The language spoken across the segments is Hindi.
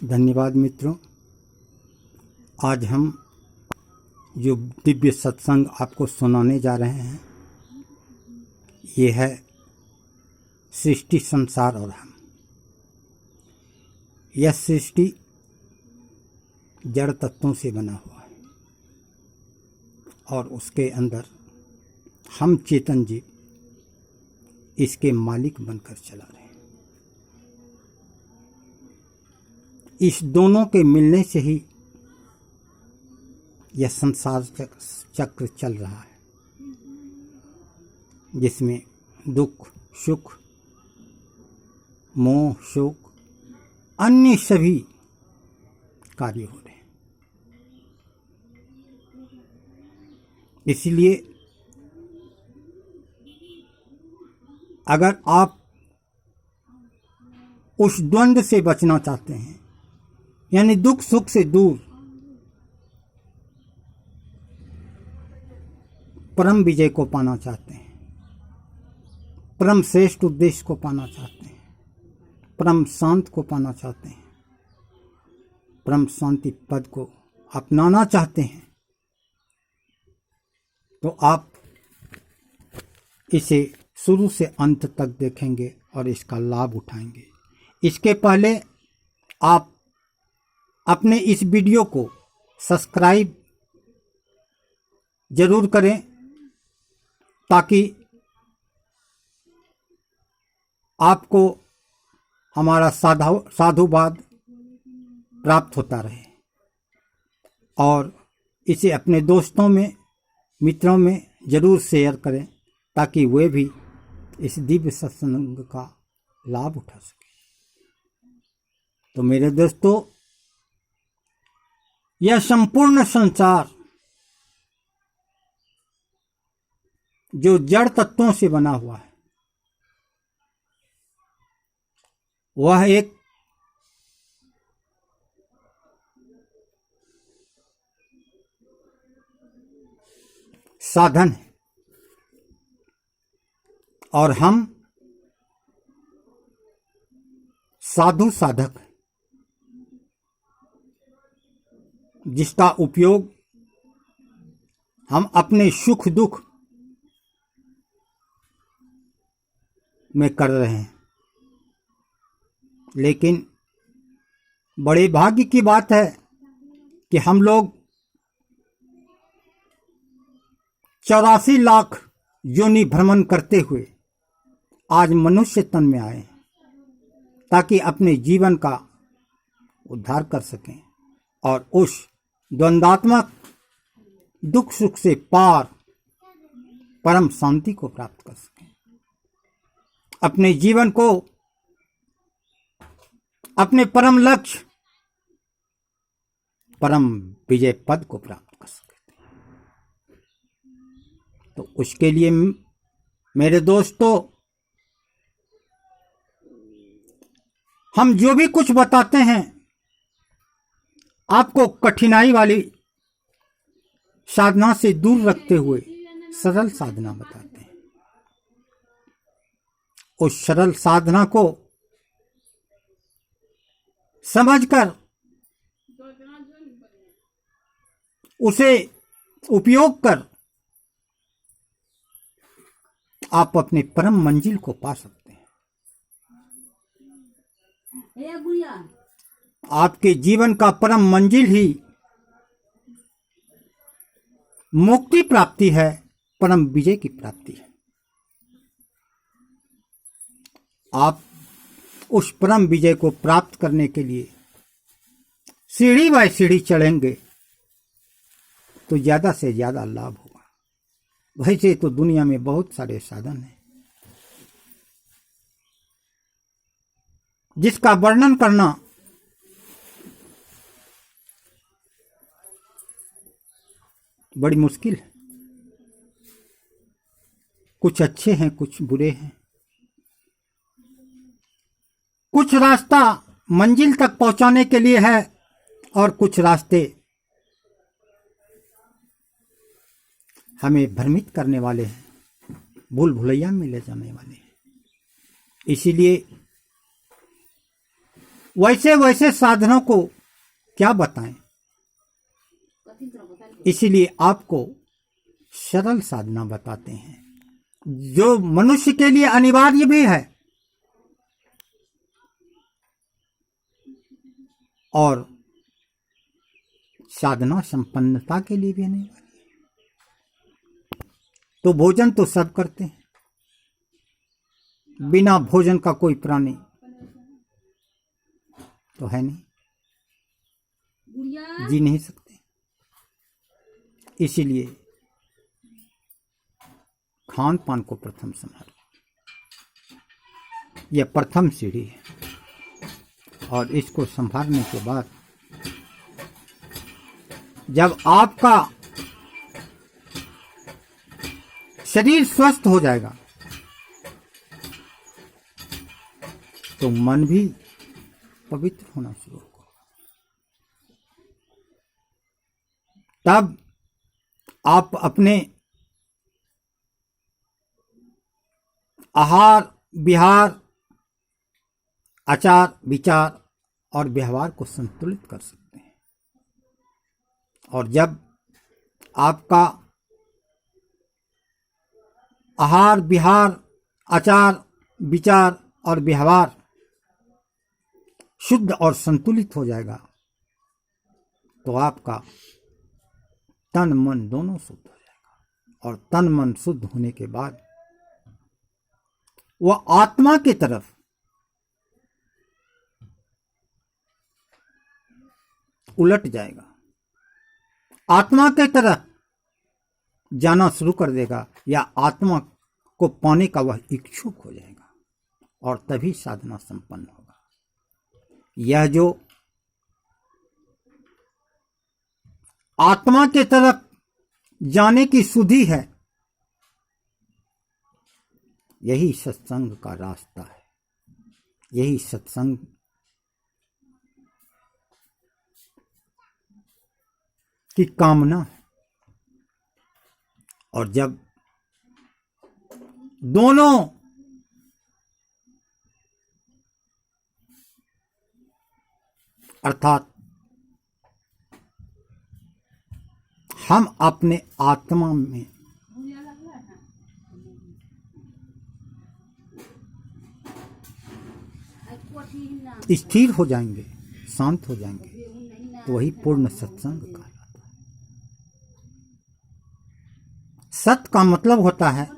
धन्यवाद मित्रों। आज हम जो दिव्य सत्संग आपको सुनाने जा रहे हैं ये है सृष्टि, संसार और हम। यह सृष्टि जड़ तत्वों से बना हुआ है और उसके अंदर हम चेतन जीव इसके मालिक बनकर चला रहे हैं। इस दोनों के मिलने से ही यह संसार चक्र चल रहा है, जिसमें दुख, सुख, मोह, शोक, अन्य सभी कार्य हो रहे हैं। इसलिए अगर आप उस द्वंद्व से बचना चाहते हैं, यानी दुख सुख से दूर परम विजय को पाना चाहते हैं, परम श्रेष्ठ उद्देश्य को पाना चाहते हैं, परम शांत को पाना चाहते हैं, परम शांति पद को अपनाना चाहते हैं, तो आप इसे शुरू से अंत तक देखेंगे और इसका लाभ उठाएंगे। इसके पहले आप अपने इस वीडियो को सब्सक्राइब जरूर करें ताकि आपको हमारा साधुवाद प्राप्त होता रहे, और इसे अपने दोस्तों में, मित्रों में जरूर शेयर करें ताकि वे भी इस दिव्य सत्संग का लाभ उठा सकें। तो मेरे दोस्तों, यह संपूर्ण संसार जो जड़ तत्वों से बना हुआ है वह एक साधन है और हम साधु साधक हैं, जिसका उपयोग हम अपने सुख दुख में कर रहे हैं। लेकिन बड़े भाग्य की बात है कि हम लोग 84 लाख योनि भ्रमण करते हुए आज मनुष्य तन में आए हैं ताकि अपने जीवन का उद्धार कर सकें और उस द्वंद्वात्मक दुख सुख से पार परम शांति को प्राप्त कर सकें, अपने जीवन को अपने परम लक्ष्य परम विजय पद को प्राप्त कर सकें। तो उसके लिए मेरे दोस्तों, हम जो भी कुछ बताते हैं आपको कठिनाई वाली साधना से दूर रखते हुए सरल साधना बताते हैं। उस सरल साधना को समझकर उसे उपयोग कर आप अपने परम मंजिल को पा सकते हैं। आपके जीवन का परम मंजिल ही मुक्ति प्राप्ति है, परम विजय की प्राप्ति है। आप उस परम विजय को प्राप्त करने के लिए सीढ़ी बाय सीढ़ी चढ़ेंगे तो ज्यादा से ज्यादा लाभ होगा। वैसे तो दुनिया में बहुत सारे साधन हैं जिसका वर्णन करना बड़ी मुश्किल है। कुछ अच्छे हैं, कुछ बुरे हैं। कुछ रास्ता मंजिल तक पहुंचाने के लिए है और कुछ रास्ते हमें भ्रमित करने वाले हैं, भूल भुलैया में ले जाने वाले हैं। इसीलिए वैसे वैसे साधनों को क्या बताएं, इसलिए आपको सरल साधना बताते हैं जो मनुष्य के लिए अनिवार्य भी है और साधना संपन्नता के लिए भी अनिवार्य है। तो भोजन तो सब करते हैं, बिना भोजन का कोई प्राणी तो है नहीं, जी नहीं सकते। इसीलिए खान पान को प्रथम संभालो, यह प्रथम सीढ़ी है और इसको संभालने के बाद जब आपका शरीर स्वस्थ हो जाएगा तो मन भी पवित्र होना शुरू होगा। तब आप अपने आहार विहार आचार विचार और व्यवहार को संतुलित कर सकते हैं। और जब आपका आहार विहार आचार विचार और व्यवहार शुद्ध और संतुलित हो जाएगा तो आपका तन मन दोनों शुद्ध हो जाएगा। और तन मन शुद्ध होने के बाद वह आत्मा की तरफ उलट जाएगा, आत्मा की तरफ जाना शुरू कर देगा या आत्मा को पाने का वह इच्छुक हो जाएगा और तभी साधना संपन्न होगा। यह जो आत्मा के तरफ जाने की सुधि है यही सत्संग का रास्ता है, यही सत्संग की कामना है। और जब दोनों अर्थात हम अपने आत्मा में स्थिर हो जाएंगे, शांत हो जाएंगे तो वही पूर्ण सत्संग कहलाता है। सत का मतलब होता है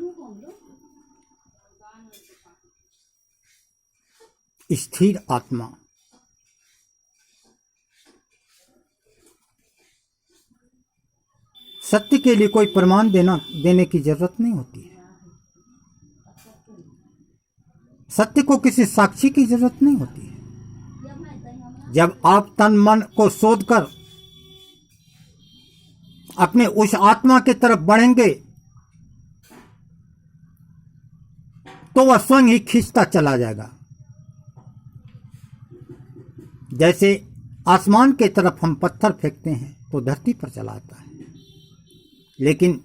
स्थिर आत्मा। सत्य के लिए कोई प्रमाण देने की जरूरत नहीं होती है। सत्य को किसी साक्षी की जरूरत नहीं होती है। जब आप तन मन को शोध कर अपने उस आत्मा की तरफ बढ़ेंगे तो वह स्वयं ही खींचता चला जाएगा। जैसे आसमान की तरफ हम पत्थर फेंकते हैं तो धरती पर चला आता है, लेकिन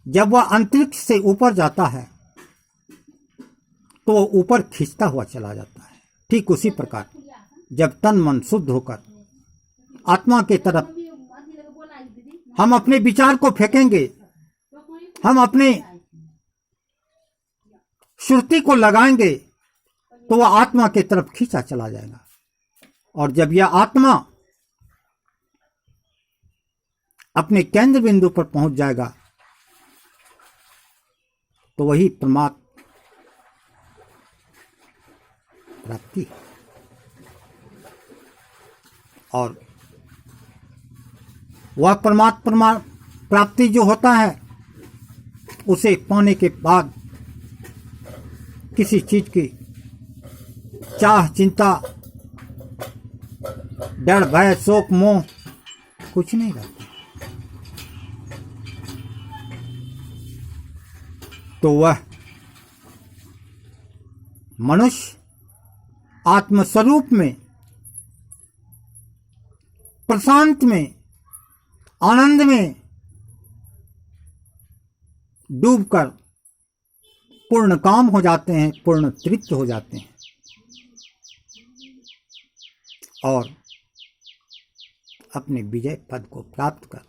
जब वह अंतरिक्ष से ऊपर जाता है तो वह ऊपर खींचता हुआ चला जाता है। ठीक उसी प्रकार जब तन मन शुद्ध होकर आत्मा की तरफ हम अपने विचार को फेंकेंगे, हम अपने श्रुति को लगाएंगे तो वह आत्मा की तरफ खींचा चला जाएगा। और जब यह आत्मा अपने केंद्र बिंदु पर पहुंच जाएगा तो वही परमात्मा प्राप्ति है। और वह परमात्मा प्राप्ति जो होता है उसे पाने के बाद किसी चीज की चाह चिंता डर भय शोक मोह कुछ नहीं रहता। तो वह मनुष्य आत्मस्वरूप में प्रशांत में आनंद में डूबकर पूर्ण काम हो जाते हैं, पूर्ण तृप्त हो जाते हैं। और अपने विजय पद को प्राप्त कर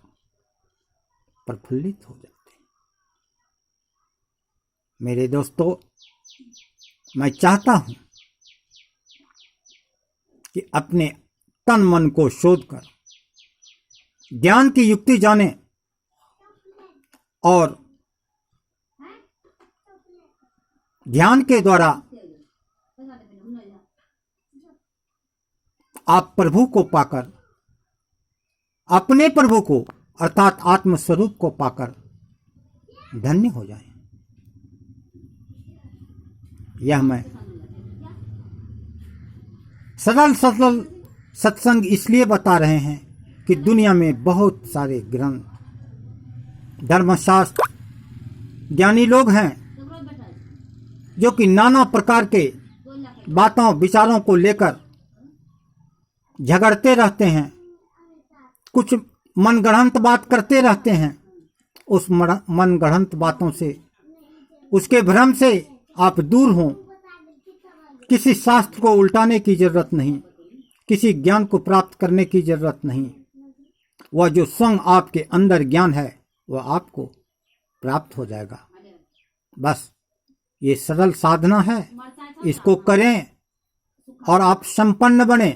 प्रफुल्लित हो जाते हैं। मेरे दोस्तों, मैं चाहता हूं कि अपने तन मन को शोध कर ज्ञान की युक्ति जाने और ध्यान के द्वारा आप प्रभु को पाकर, अपने प्रभु को अर्थात आत्म स्वरूप को पाकर धन्य हो जाएं। यह मैं सरल सत्संग इसलिए बता रहे हैं कि दुनिया में बहुत सारे ग्रंथ, धर्मशास्त्र, ज्ञानी लोग हैं जो कि नाना प्रकार के बातों विचारों को लेकर झगड़ते रहते हैं, कुछ मनगढ़ंत बात करते रहते हैं। उस मनगढ़ंत बातों से, उसके भ्रम से आप दूर हों। किसी शास्त्र को उल्टाने की जरूरत नहीं, किसी ज्ञान को प्राप्त करने की जरूरत नहीं। वह जो स्वयं आपके अंदर ज्ञान है वह आपको प्राप्त हो जाएगा। बस ये सरल साधना है, इसको करें और आप संपन्न बने।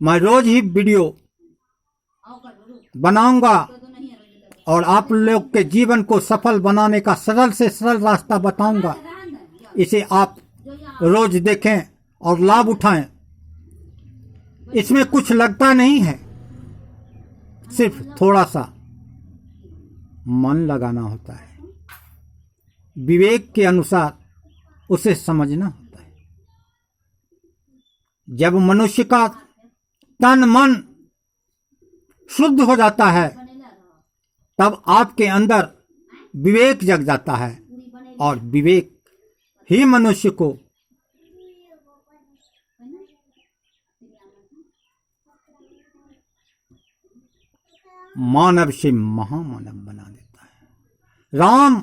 मैं रोज ही वीडियो बनाऊंगा और आप लोग के जीवन को सफल बनाने का सरल से सरल रास्ता बताऊंगा। इसे आप रोज देखें और लाभ उठाएं। इसमें कुछ लगता नहीं है, सिर्फ थोड़ा सा मन लगाना होता है, विवेक के अनुसार उसे समझना होता है। जब मनुष्य का तन मन शुद्ध हो जाता है तब आपके अंदर विवेक जग जाता है और विवेक ही मनुष्य को मानव से महामानव बना देता है। राम,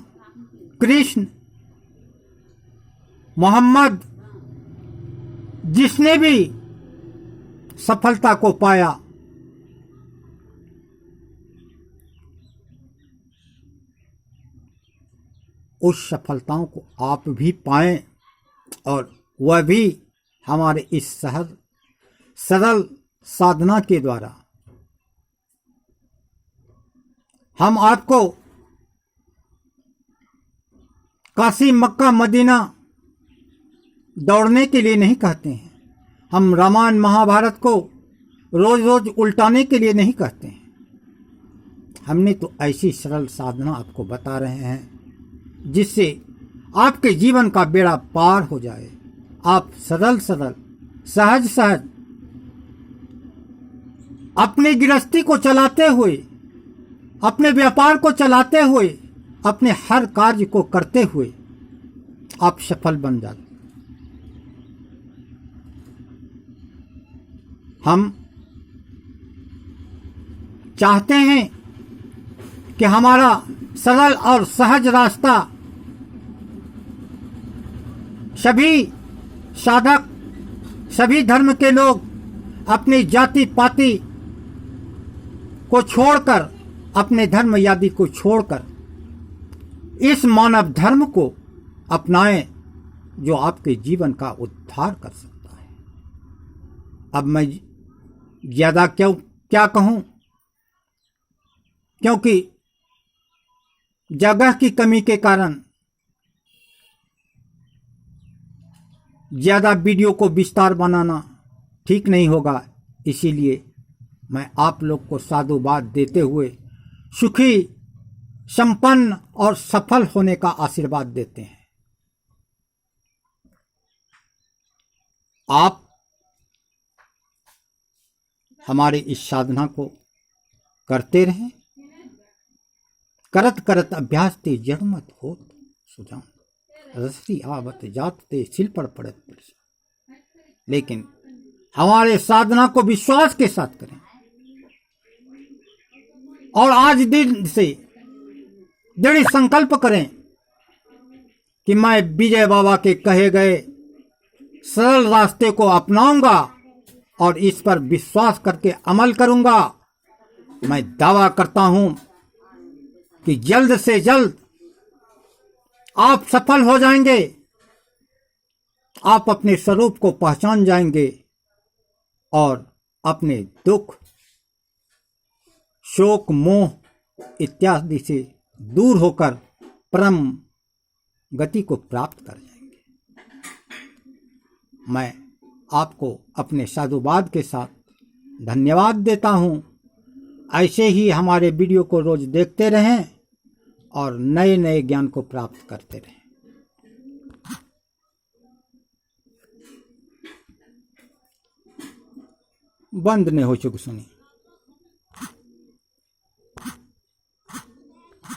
कृष्ण, मोहम्मद, जिसने भी सफलता को पाया, उस सफलताओं को आप भी पाएं और वह भी हमारे इस सरल साधना के द्वारा। हम आपको काशी, मक्का, मदीना दौड़ने के लिए नहीं कहते हैं। हम रामायण महाभारत को रोज रोज उल्टाने के लिए नहीं कहते हैं। हमने तो ऐसी सरल साधना आपको बता रहे हैं जिससे आपके जीवन का बेड़ा पार हो जाए। आप सरल सहज अपनी गृहस्थी को चलाते हुए, अपने व्यापार को चलाते हुए, अपने हर कार्य को करते हुए आप सफल बन जाते। हम चाहते हैं कि हमारा सरल और सहज रास्ता सभी साधक, सभी धर्म के लोग अपनी जाति पाति को छोड़कर, अपने धर्म यादि को छोड़कर इस मानव धर्म को अपनाएं जो आपके जीवन का उद्धार कर सकता है। अब मैं ज्यादा क्या कहूं, क्योंकि जगह की कमी के कारण ज्यादा वीडियो को विस्तार बनाना ठीक नहीं होगा। इसीलिए मैं आप लोग को साधुवाद देते हुए सुखी, संपन्न और सफल होने का आशीर्वाद देते हैं। आप हमारे इस साधना को करते रहें। करत करत अभ्यास ते जड़ मत होत सुजान, रसरी आवत जात ते सिल पर पड़त परेशान। लेकिन हमारे साधना को विश्वास के साथ करें और आज दिन से दृढ़ संकल्प करें कि मैं विजय बाबा के कहे गए सरल रास्ते को अपनाऊंगा और इस पर विश्वास करके अमल करूंगा, मैं दावा करता हूं कि जल्द से जल्द आप सफल हो जाएंगे। आप अपने स्वरूप को पहचान जाएंगे और अपने दुख, शोक, मोह इत्यादि से दूर होकर परम गति को प्राप्त कर जाएंगे। मैं आपको अपने साधुवाद के साथ धन्यवाद देता हूं। ऐसे ही हमारे वीडियो को रोज देखते रहें और नए नए ज्ञान को प्राप्त करते रहें। बंद नहीं हो चुकी सुनी।